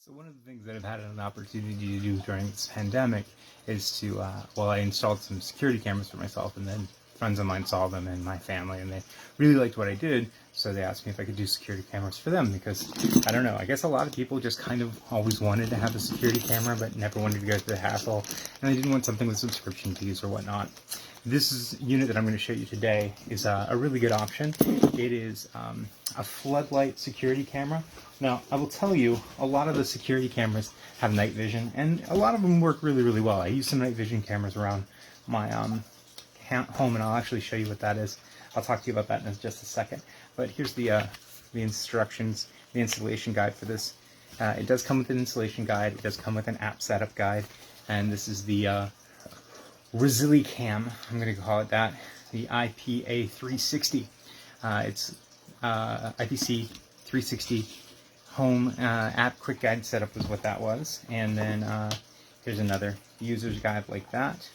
So one of the things that I've had an opportunity to do during this pandemic is to, I installed some security cameras for myself, and then friends of mine saw them and my family, and they really liked what I did, so they asked me if I could do security cameras for them, because, I don't know, I guess a lot of people just kind of always wanted to have a security camera, but never wanted to go through the hassle, and they didn't want something with subscription fees or whatnot. This unit that I'm going to show you today is a really good option. It is a Floodlight security camera. Now, I will tell you, a lot of the security cameras have night vision, and a lot of them work really, really well. I use some night vision cameras around my home, and I'll actually show you what that is. I'll talk to you about that in just a second. But here's the instructions, the installation guide for this. It does come with an installation guide. It does come with an app setup guide, and this is the Rreslicam, I'm going to call it that, the IPA 360. It's IPC 360 home app quick guide setup is what that was. And then here's another user's guide like that.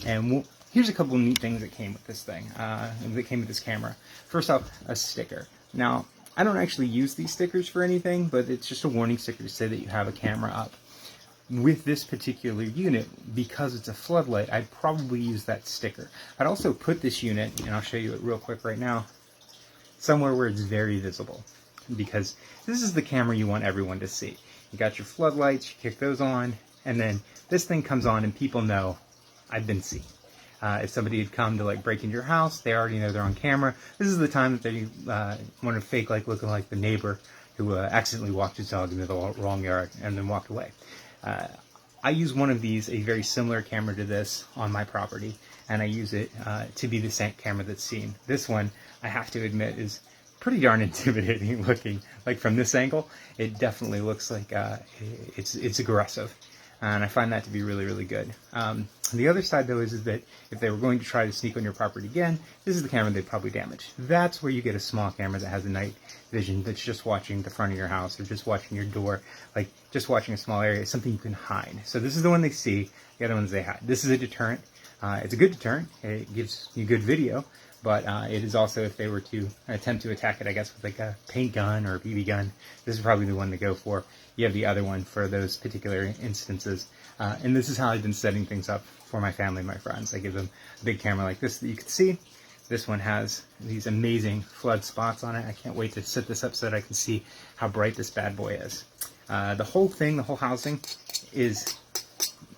And here's a couple of neat things that came with this thing, that came with this camera. First off, a sticker. Now, I don't actually use these stickers for anything, but it's just a warning sticker to say that you have a camera up. With this particular unit, because it's a Floodlight, I'd probably use that sticker. I'd also put this unit, and I'll show you it real quick right now, somewhere where it's very visible, because this is the camera you want everyone to see. You got your floodlights, you kick those on, and then this thing comes on and people know I've been seen. If somebody had come to break into your house, they already know they're on camera. This is the time that they want to fake looking like the neighbor who accidentally walked his dog into the wrong yard and then walked away. I use one of these, a very similar camera to this, on my property, and I use it to be the same camera that's seen. This one, I have to admit, is pretty darn intimidating looking. Like from this angle, it definitely looks like it's aggressive, and I find that to be really, really good. The other side, though, is that if they were going to try to sneak on your property again, this is the camera they'd probably damage. That's where you get a small camera that has a night vision that's just watching the front of your house or just watching your door, like just watching a small area, something you can hide. So this is the one they see, the other ones they hide. This is a deterrent. It's a good deterrent. It gives you good video, but it is also, if they were to attempt to attack it, I guess, with a paint gun or a BB gun, this is probably the one to go for. You have the other one for those particular instances. And this is how I've been setting things up for my family and my friends. I give them a big camera like this that you can see. This one has these amazing flood spots on it. I can't wait to set this up so that I can see how bright this bad boy is. The whole thing, the whole housing, is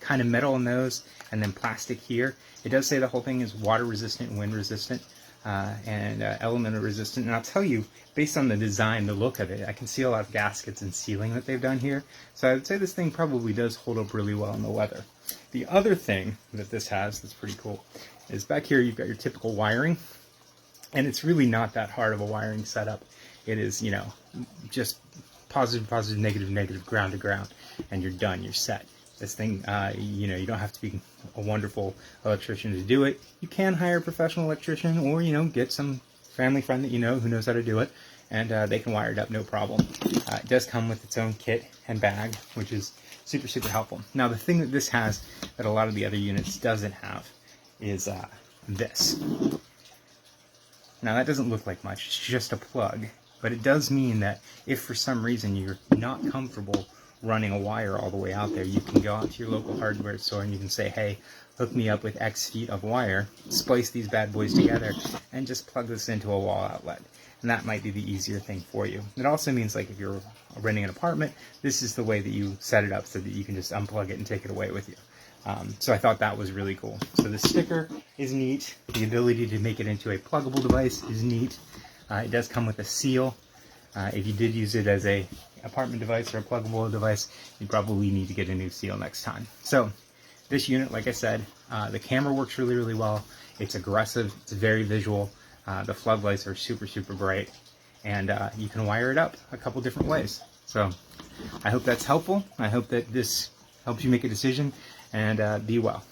kind of metal in those and then plastic here. It does say the whole thing is water resistant and wind resistant. And element resistant, and I'll tell you, based on the design, the look of it, I can see a lot of gaskets and sealing that they've done here, so I would say this thing probably does hold up really well in the weather. The other thing that this has that's pretty cool is back here you've got your typical wiring, and it's really not that hard of a wiring setup. It is, you know, just positive, positive, negative, negative, ground to ground, and you're done, you're set. This thing, you know, you don't have to be a wonderful electrician to do it. You can hire a professional electrician, or, you know, get some family friend that you know who knows how to do it, and they can wire it up, no problem. It does come with its own kit and bag, which is super, super helpful. Now, the thing that this has that a lot of the other units doesn't have is this. Now, that doesn't look like much. It's just a plug, but it does mean that if for some reason you're not comfortable running a wire all the way out there, you can go out to your local hardware store and you can say, hey, hook me up with X feet of wire, splice these bad boys together, and just plug this into a wall outlet. And that might be the easier thing for you. It also means, like, if you're renting an apartment, this is the way that you set it up so that you can just unplug it and take it away with you. So I thought that was really cool. So the sticker is neat. The ability to make it into a pluggable device is neat. It does come with a seal. If you did use it as a apartment device or a pluggable device, you probably need to get a new seal next time. So this unit, like I said, the camera works really, really well. It's aggressive. It's very visual. The floodlights are super, super bright, and you can wire it up a couple different ways. So I hope that's helpful. I hope that this helps you make a decision, and be well.